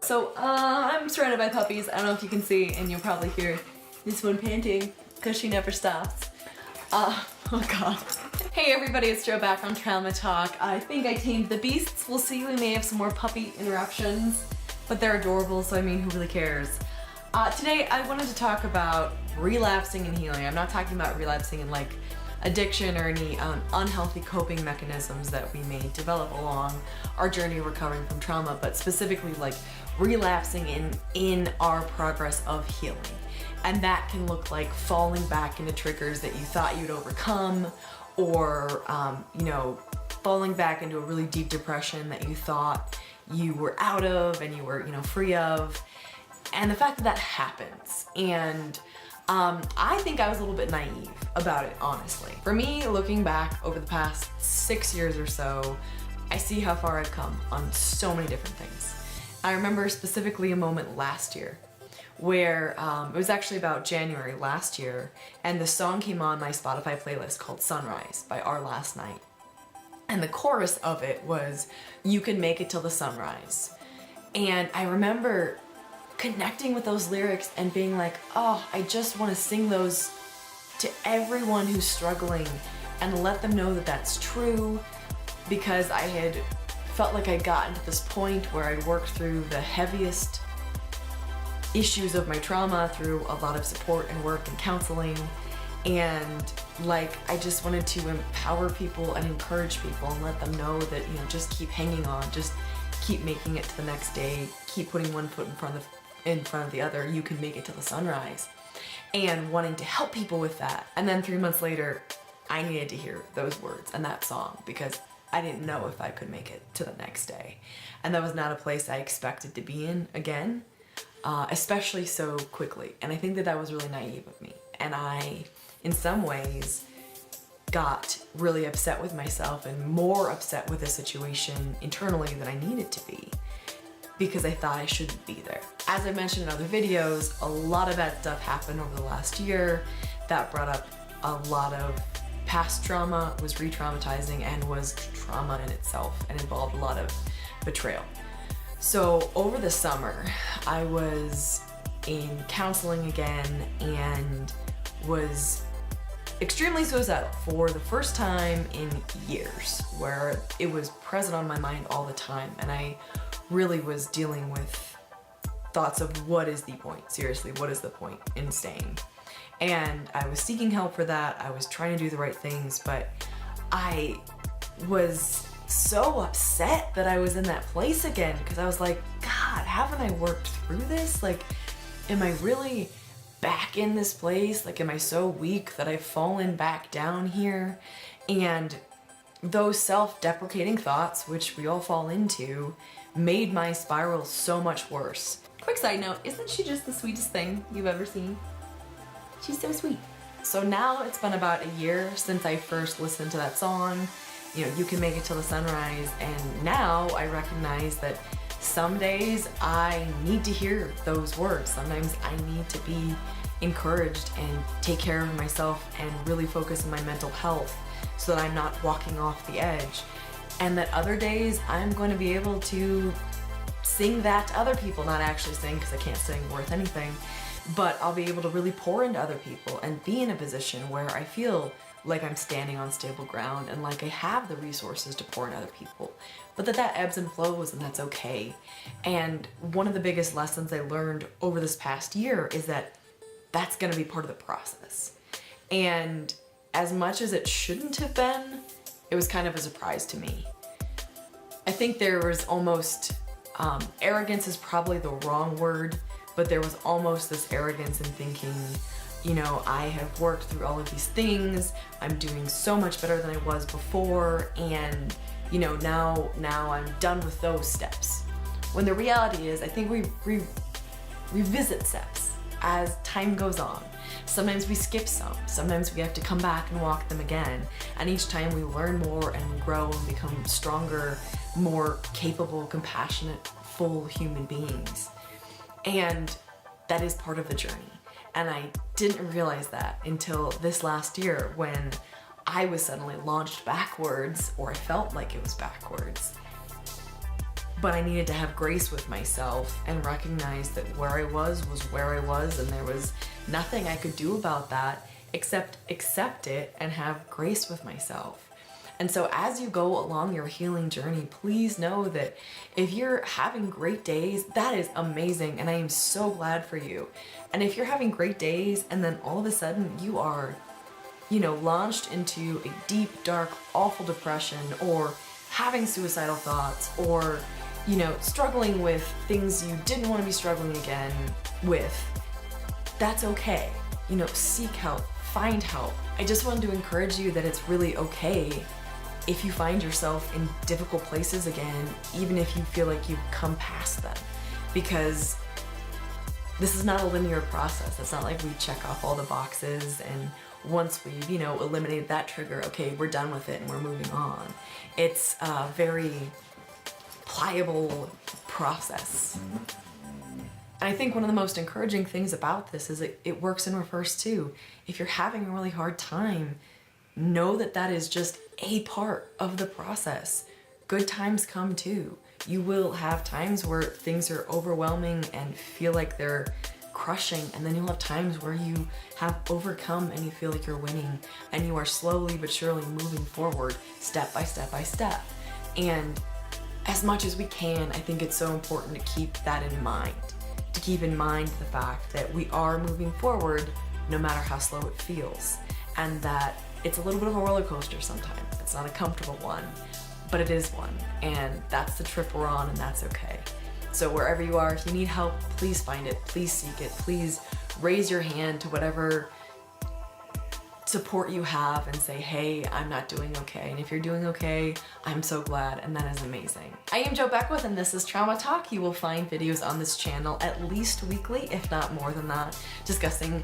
So, I'm surrounded by puppies. I don't know if you can see, and you'll probably hear this one panting because she never stops. Oh God. Hey everybody, it's Jo back on Trauma Talk. I think I tamed the beasts. We'll see, we may have some more puppy interruptions, but they're adorable, so I mean, who really cares? Today I wanted to talk about relapsing and healing. I'm not talking about relapsing in like addiction or any unhealthy coping mechanisms that we may develop along our journey recovering from trauma, but specifically like relapsing in our progress of healing. And that can look like falling back into triggers that you thought you'd overcome, or falling back into a really deep depression that you thought you were out of and you were free of. And the fact that that happens, and I think I was a little bit naive about it, honestly. For me, looking back over the past 6 years or so, I see how far I've come on so many different things. I remember specifically a moment last year where it was actually about January last year, and the song came on my Spotify playlist called Sunrise by Our Last Night. And the chorus of it was, "You can make it till the sunrise." And I remember connecting with those lyrics and being like, oh, I just want to sing those to everyone who's struggling and let them know that that's true, because I had felt like I'd gotten to this point where I'd worked through the heaviest issues of my trauma through a lot of support and work and counseling, and like I just wanted to empower people and encourage people and let them know that just keep hanging on, just keep making it to the next day, keep putting one foot in front of the other, you can make it to the sunrise, and wanting to help people with that. And then 3 months later, I needed to hear those words and that song because I didn't know if I could make it to the next day. And that was not a place I expected to be in again, especially so quickly. And I think that that was really naive of me. And I, in some ways, got really upset with myself and more upset with the situation internally than I needed to be, because I thought I shouldn't be there. As I mentioned in other videos, a lot of bad stuff happened over the last year that brought up a lot of past trauma, was re-traumatizing, and was trauma in itself, and involved a lot of betrayal. So over the summer, I was in counseling again and was extremely suicidal for the first time in years, where it was present on my mind all the time, and I really was dealing with thoughts of what is the point? Seriously, what is the point in staying? And I was seeking help for that. I was trying to do the right things, but I was so upset that I was in that place again, because I was like, God, haven't I worked through this? Like, am I really back in this place? Like, am I so weak that I've fallen back down here? And those self-deprecating thoughts, which we all fall into, made my spiral so much worse. Quick side note, isn't she just the sweetest thing you've ever seen? She's so sweet. So now it's been about a year since I first listened to that song, You Can Make It Till the Sunrise, and now I recognize that some days I need to hear those words. Sometimes I need to be encouraged and take care of myself and really focus on my mental health so that I'm not walking off the edge. And that other days I'm going to be able to sing that to other people, not actually sing because I can't sing worth anything, but I'll be able to really pour into other people and be in a position where I feel like I'm standing on stable ground and like I have the resources to pour into other people, but that ebbs and flows, and that's okay. And one of the biggest lessons I learned over this past year is that that's gonna be part of the process. And as much as it shouldn't have been, it was kind of a surprise to me. I think there was almost, arrogance is probably the wrong word, but there was almost this arrogance in thinking, I have worked through all of these things, I'm doing so much better than I was before, and now I'm done with those steps. When the reality is, I think we revisit steps as time goes on. Sometimes we skip some, sometimes we have to come back and walk them again, and each time we learn more and grow and become stronger, more capable, compassionate, full human beings. And that is part of the journey. And I didn't realize that until this last year, when I was suddenly launched backwards, or I felt like it was backwards. but I needed to have grace with myself and recognize that where I was where I was, and there was nothing I could do about that except accept it and have grace with myself. And so as you go along your healing journey, please know that if you're having great days, that is amazing, and I am so glad for you. And if you're having great days and then all of a sudden you are, launched into a deep, dark, awful depression, or having suicidal thoughts, or, struggling with things you didn't want to be struggling again with, that's okay. Seek help, find help. I just wanted to encourage you that it's really okay if you find yourself in difficult places again, even if you feel like you've come past them, because this is not a linear process. It's not like we check off all the boxes and once we've, eliminated that trigger, okay, we're done with it and we're moving on. It's a very pliable process. And I think one of the most encouraging things about this is it works in reverse too. If you're having a really hard time, know that that is just a part of the process. Good times come too. You will have times where things are overwhelming and feel like they're crushing, and then you'll have times where you have overcome and you feel like you're winning, and you are slowly but surely moving forward, step by step by step. And as much as we can, I think it's so important to keep that in mind. To keep in mind the fact that we are moving forward no matter how slow it feels, and that it's a little bit of a roller coaster sometimes. It's not a comfortable one, but it is one, and that's the trip we're on, and that's okay. So wherever you are, if you need help, please find it, please seek it, please raise your hand to whatever support you have and say, hey, I'm not doing okay. And if you're doing okay, I'm so glad, and that is amazing. I am Jo Beckwith, and this is Trauma Talk. You will find videos on this channel at least weekly, if not more than that, discussing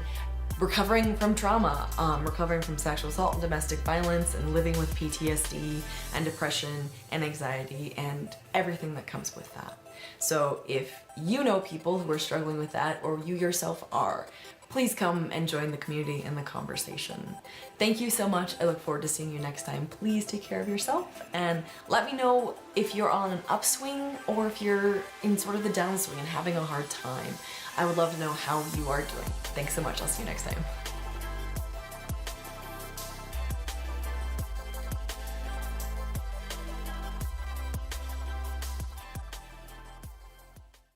recovering from trauma, recovering from sexual assault and domestic violence, and living with PTSD and depression and anxiety and everything that comes with that. So if you know people who are struggling with that, or you yourself are, please come and join the community and the conversation. Thank you so much. I look forward to seeing you next time. Please take care of yourself, and let me know if you're on an upswing or if you're in sort of the downswing and having a hard time. I would love to know how you are doing. Thanks so much. I'll see you next time.